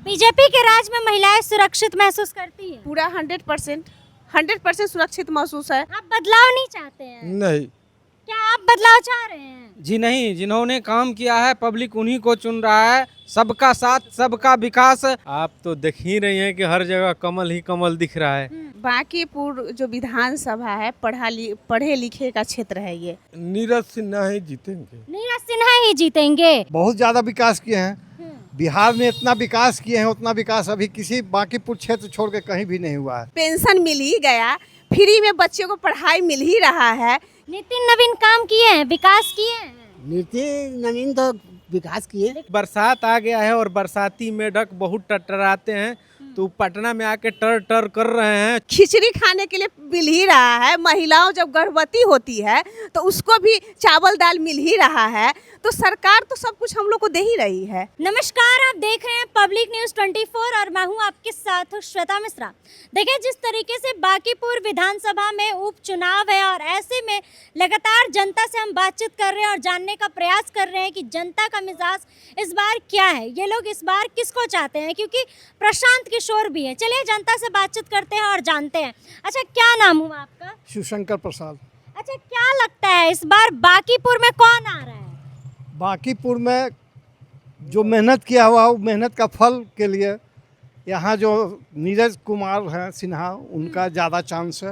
BJP के राज में महिलाएं सुरक्षित महसूस करती हैं? पूरा 100% सुरक्षित महसूस है। आप बदलाव नहीं चाहते हैं? नहीं क्या आप बदलाव चाह रहे हैं? जी नहीं, जिन्होंने काम किया है पब्लिक उन्हीं को चुन रहा है। सबका साथ सबका विकास। आप तो देख ही रही हैं कि हर जगह कमल ही कमल दिख रहा है। बांकीपुर जो विधानसभा है पढ़े लिखे का क्षेत्र है ये। नीरज सिन्हा ही जीतेंगे। नीरज सिन्हा ही जीतेंगे। बहुत ज़्यादा विकास किए हैं बिहार में। इतना विकास किए हैं, उतना विकास अभी किसी बांकीपुर क्षेत्र छोड़ के कहीं भी नहीं हुआ है। पेंशन मिल ही गया, फ्री में बच्चों को पढ़ाई मिल ही रहा है। नितिन नवीन काम किए हैं, विकास किए हैं। नितिन नवीन तो विकास किए। बरसात आ गया है और बरसाती मेढक बहुत टटराते हैं, तो पटना में आके टर टर कर रहे हैं। खिचड़ी खाने के लिए मिल ही रहा है। महिलाओं जब गर्भवती होती है तो उसको भी चावल दाल मिल ही रहा है। तो सरकार तो सब कुछ हम लोग को दे ही रही है। नमस्कार, आप देख रहे हैं पब्लिक न्यूज 24 और मैं हूं आपके साथ श्वेता मिश्रा। देखिए, जिस तरीके से बांकीपुर विधानसभा में उपचुनाव है और ऐसे में लगातार जनता से हम बातचीत कर रहे हैं और जानने का प्रयास कर रहे हैं कि जनता का मिजाज इस बार क्या है, ये लोग इस बार किसको चाहते हैं, क्योंकि प्रशांत किशोर भी है। चलिए जनता से बातचीत करते हैं और जानते हैं। अच्छा, क्या नाम हुआ आपका? शिवशंकर प्रसाद। अच्छा, क्या लगता है इस बार बांकीपुर में कौन आ रहा है? बांकीपुर में जो मेहनत किया हुआ वो मेहनत का फल के लिए यहाँ जो नीरज कुमार हैं सिन्हा, उनका ज़्यादा चांस है।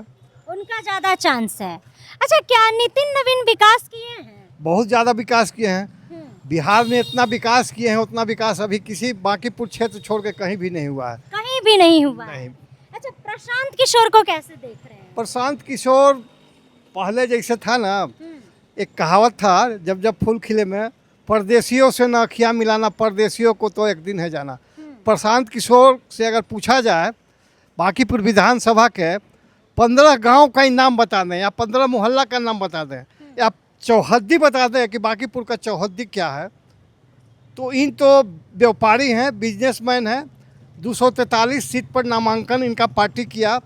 उनका ज्यादा चांस है। अच्छा, क्या नितिन नवीन विकास किए हैं? बहुत ज़्यादा विकास किए हैं बिहार में। इतना विकास किए हैं, उतना विकास अभी किसी बांकीपुर क्षेत्र छोड़ के कहीं भी नहीं हुआ है। कहीं भी नहीं हुआ है। नहीं। अच्छा, प्रशांत किशोर को कैसे देख रहे हैं? प्रशांत किशोर पहले जैसे था ना, एक कहावत था, जब जब फूल खिले में परदेशियों से न अखियाँ मिलाना, परदेशियों को तो एक दिन है जाना। प्रशांत किशोर से अगर पूछा जाए बांकीपुर विधानसभा के 15 गांव का ही नाम बता दें या 15 मोहल्ला का नाम बता दें या चौहद्दी बता दें कि बांकीपुर का चौहद्दी क्या है, तो इन तो व्यापारी हैं, बिजनेसमैन हैं। 243 सीट पर नामांकन इनका पार्टी किया,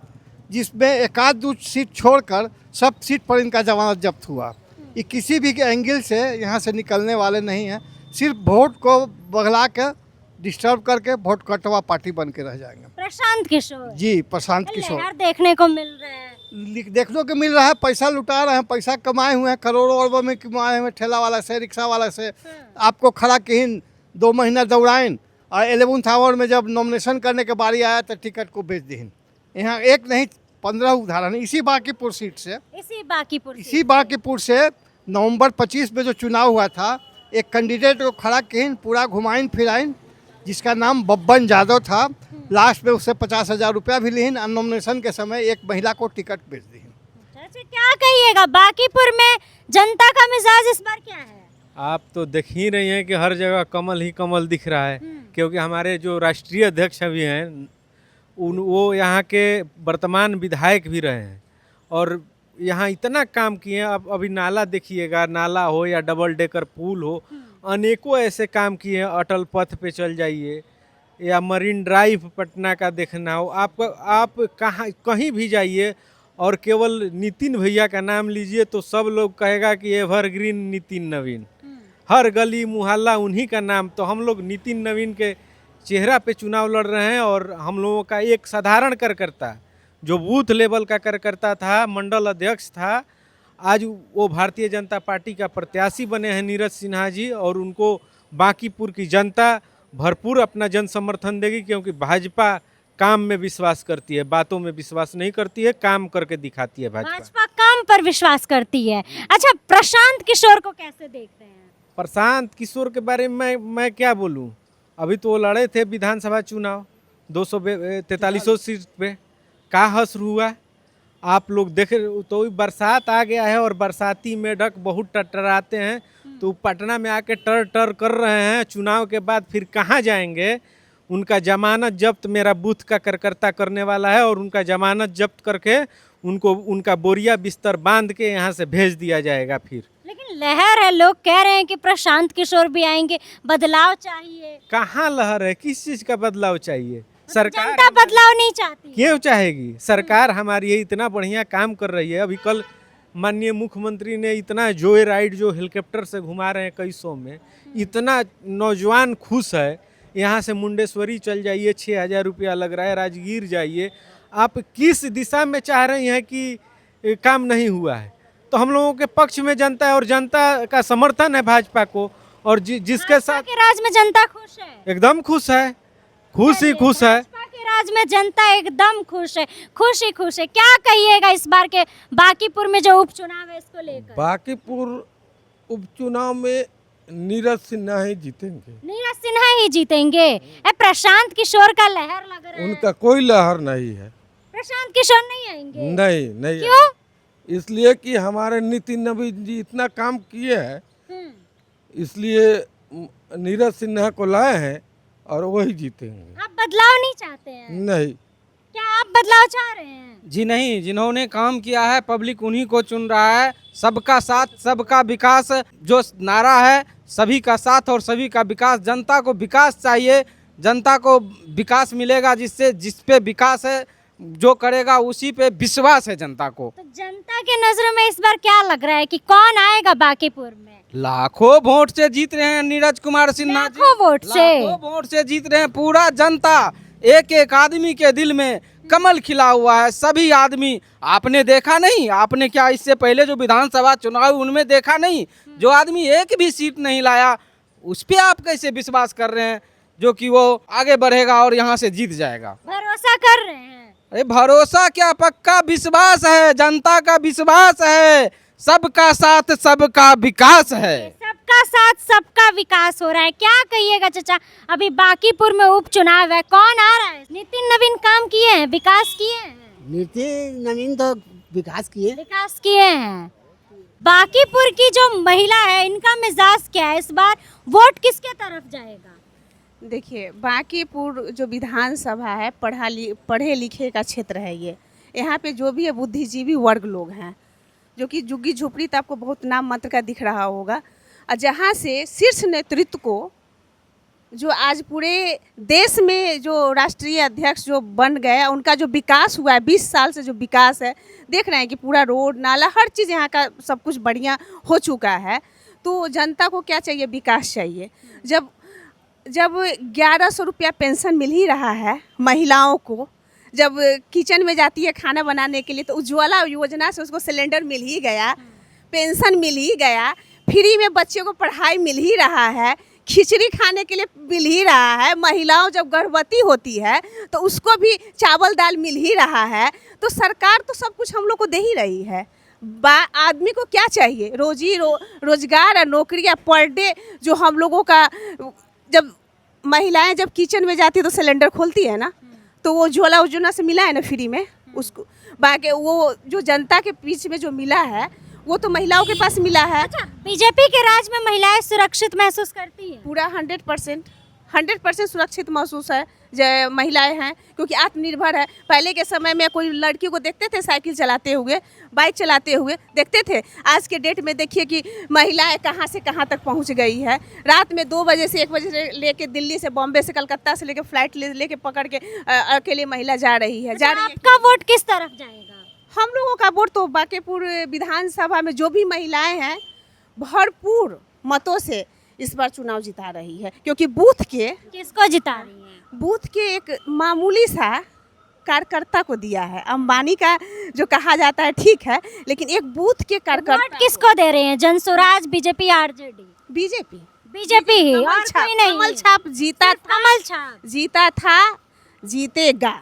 जिसमें एक आध दो सीट छोड़कर सब सीट पर इनका जमानत जब्त हुआ। ये किसी भी एंगल से यहाँ से निकलने वाले नहीं हैं। सिर्फ वोट को बगला के डिस्टर्ब करके वोट कटवा पार्टी बन के रह जाएंगे। प्रशांत किशोर जी, प्रशांत किशोर लहर देखने को मिल रहे हैं। देखने को मिल रहा है। पैसा लुटा रहे हैं, पैसा कमाए हुए हैं, करोड़ों अरबों में कमाए हुए हैं। ठेला वाला से, रिक्शा वाला से आपको खड़ा कहीं 2 महीना दौड़ाइन और 11th आवर में जब नॉमिनेशन करने के बारी आया तो टिकट को बेच दीन। यहाँ एक नहीं 15 उदाहरण इसी बांकीपुर सीट से। इसी बांकीपुर से नवंबर 25 में जो चुनाव हुआ था, एक कैंडिडेट को खड़ा कहीं पूरा घुमाइन फिराइन, जिसका नाम बब्बन यादव था। लास्ट में उससे 50,000 रुपया भी लीन और नॉमिनेशन के समय एक महिला को टिकट बेच दी। अच्छा, क्या कहिएगा, बांकीपुर में जनता का मिजाज इस बार क्या है? आप तो देख ही रही हैं कि हर जगह कमल ही कमल दिख रहा है, क्योंकि हमारे जो राष्ट्रीय अध्यक्ष भी हैं वो यहाँ के वर्तमान विधायक भी रहे हैं और यहाँ इतना काम किए हैं। अब अभी नाला देखिएगा, नाला हो या डबल डेकर पुल हो, अनेकों ऐसे काम किए हैं। अटल पथ पे चल जाइए या मरीन ड्राइव पटना का देखना हो, आप कहीं भी जाइए और केवल नितिन भैया का नाम लीजिए तो सब लोग कहेगा कि एवरग्रीन नितिन नवीन। हर गली मुहल्ला उन्हीं का नाम। तो हम लोग नितिन नवीन के चेहरा पे चुनाव लड़ रहे हैं और हम लोगों का एक साधारण कार्यकर्ता जो बूथ लेवल का कार्यकर्ता था, मंडल अध्यक्ष था, आज वो भारतीय जनता पार्टी का प्रत्याशी बने हैं नीरज सिन्हा जी, और उनको बांकीपुर की जनता भरपूर अपना जन समर्थन देगी, क्योंकि भाजपा काम में विश्वास करती है, बातों में विश्वास नहीं करती है, काम करके दिखाती है। भाजपा काम पर विश्वास करती है। अच्छा, प्रशांत किशोर को कैसे देख रहे हैं? प्रशांत किशोर के बारे में मैं क्या बोलूं, अभी तो वो लड़े थे विधानसभा चुनाव 243 सीट पे, का हश्र हुआ। आप लोग देख, तो बरसात आ गया है और बरसाती मेढक बहुत टटराते हैं, तो पटना में आके टर टर कर रहे हैं। चुनाव के बाद फिर कहाँ जाएंगे? उनका जमानत जब्त मेरा बूथ का कार्यकर्ता करने वाला है और उनका जमानत जब्त करके उनको उनका बोरिया बिस्तर बांध के यहाँ से भेज दिया जाएगा। फिर लेकिन लहर है, लोग कह रहे हैं कि प्रशांत किशोर भी आएंगे, बदलाव चाहिए। कहाँ लहर है? किस चीज़ का बदलाव चाहिए? सरकार जनता बदलाव नहीं चाहती। क्यों चाहेगी? सरकार हमारी ये इतना बढ़िया काम कर रही है। अभी कल माननीय मुख्यमंत्री ने इतना जोय राइड जो हेलीकॉप्टर से घुमा रहे हैं कई सौ में, इतना नौजवान खुश है यहाँ से मुंडेश्वरी चल जाइए, 6,000 रुपया लग रहा है, राजगीर जाइए। आप किस दिशा में चाह रही हैं कि काम नहीं हुआ है? तो हम लोगों के पक्ष में जनता है और जनता का समर्थन है भाजपा को, और जिसके भाजपा साथ के राज में जनता खुश है। एकदम खुश है, खुश ही खुश है। भाजपा के राज में जनता एकदम खुश है, खुश ही खुश है। क्या कहिएगा इस बार के बांकीपुर में जो उपचुनाव है इसको लेकर? बांकीपुर उपचुनाव में नीरज सिन्हा ही जीतेंगे। नीरज सिन्हा ही जीतेंगे। प्रशांत किशोर का लहर लग रहा है। उनका कोई लहर नहीं है। प्रशांत किशोर नहीं आएंगे? नहीं क्यों? इसलिए कि हमारे नितिन नवीन जी इतना काम किए हैं, इसलिए नीरज सिन्हा को लाए हैं और वही जीतेंगे। आप बदलाव नहीं चाहते हैं? नहीं। क्या आप बदलाव चाह रहे हैं? जी नहीं, जिन्होंने काम किया है पब्लिक उन्हीं को चुन रहा है। सबका साथ सबका विकास जो नारा है, सभी का साथ और सभी का विकास। जनता को विकास चाहिए, जनता को विकास मिलेगा जिस पे विकास है, जो करेगा उसी पे विश्वास है जनता को। तो जनता के नजरों में इस बार क्या लग रहा है कि कौन आएगा बांकीपुर में? लाखों वोट से जीत रहे हैं नीरज कुमार सिन्हा जी। लाखों वोट से? लाखों वोट से जीत रहे हैं। पूरा जनता, एक एक आदमी के दिल में कमल खिला हुआ है। सभी आदमी, आपने देखा नहीं? आपने क्या इससे पहले जो विधानसभा चुनाव उनमें देखा नहीं? जो आदमी एक भी सीट नहीं लाया, उस पे आप कैसे विश्वास कर रहे हैं जो कि वो आगे बढ़ेगा और यहाँ से जीत जाएगा? भरोसा कर रहे हैं? अरे भरोसा क्या, पक्का विश्वास है, जनता का विश्वास है। सबका साथ सबका विकास है। सबका साथ सबका विकास हो रहा है। क्या कहिएगा चाचा, अभी बांकीपुर में उपचुनाव है, कौन आ रहा है? नितिन नवीन काम किए हैं, विकास किए हैं? नितिन नवीन तो विकास किए। विकास किए हैं। बांकीपुर की जो महिला है, इनका मिजाज क्या है? इस बार वोट किसके तरफ जाएगा? देखिए, बांकीपुर जो विधानसभा है पढ़े लिखे का क्षेत्र है। ये यहाँ पे जो भी है बुद्धिजीवी वर्ग लोग हैं, जो कि झुग्गी झोपड़ी तो आपको बहुत नाम मात्र का दिख रहा होगा, और जहाँ से शीर्ष नेतृत्व को जो आज पूरे देश में जो राष्ट्रीय अध्यक्ष जो बन गए, उनका जो विकास हुआ है 20 साल से, जो विकास है देख रहे हैं कि पूरा रोड नाला हर चीज़ यहाँ का सब कुछ बढ़िया हो चुका है। तो जनता को क्या चाहिए? विकास चाहिए। जब 1100 रुपया पेंशन मिल ही रहा है महिलाओं को, जब किचन में जाती है खाना बनाने के लिए तो उज्ज्वला योजना से उसको सिलेंडर मिल ही गया, पेंशन मिल ही गया, फ्री में बच्चों को पढ़ाई मिल ही रहा है, खिचड़ी खाने के लिए मिल ही रहा है, महिलाओं जब गर्भवती होती है तो उसको भी चावल दाल मिल ही रहा है। तो सरकार तो सब कुछ हम लोग को दे ही रही है। आदमी को क्या चाहिए? रोजगार और नौकरियाँ पर डे जो हम लोगों का, जब महिलाएं जब किचन में जाती है तो सिलेंडर खोलती है ना, तो वो उज्ज्वला योजना से मिला है ना फ्री में उसको। बाकी वो जो जनता के बीच में जो मिला है वो तो महिलाओं के पास मिला है। अच्छा, बीजेपी के राज में महिलाएं सुरक्षित महसूस करती हैं? पूरा 100% सुरक्षित महसूस है जो महिलाएं हैं, क्योंकि आत्मनिर्भर है। पहले के समय में कोई लड़की को देखते थे साइकिल चलाते हुए, बाइक चलाते हुए देखते थे। आज के डेट में देखिए कि महिलाएं कहां से कहां तक पहुंच गई है। रात में 2 बजे से 1 बजे से लेके दिल्ली से, बॉम्बे से, कलकत्ता से लेके फ्लाइट लेके पकड़ के अकेले महिला जा रही है। आपका वोट किस तरफ जाएगा? हम लोगों का वोट तो बांकीपुर विधानसभा में जो भी महिलाएं हैं भरपूर मतों से इस बार चुनाव जिता रही है, क्योंकि बूथ के किसको जिता रही है? बूथ के एक मामूली सा कार्यकर्ता को दिया है। अंबानी का जो कहा जाता है ठीक है, लेकिन एक बूथ के कार्यकर्ता। वोट किसको दे रहे हैं? Jansuraaj, BJP, RJD? बीजेपी ही, और कोई नहीं। कमल छाप जीता था, कमल छाप जीता था, जीतेगा।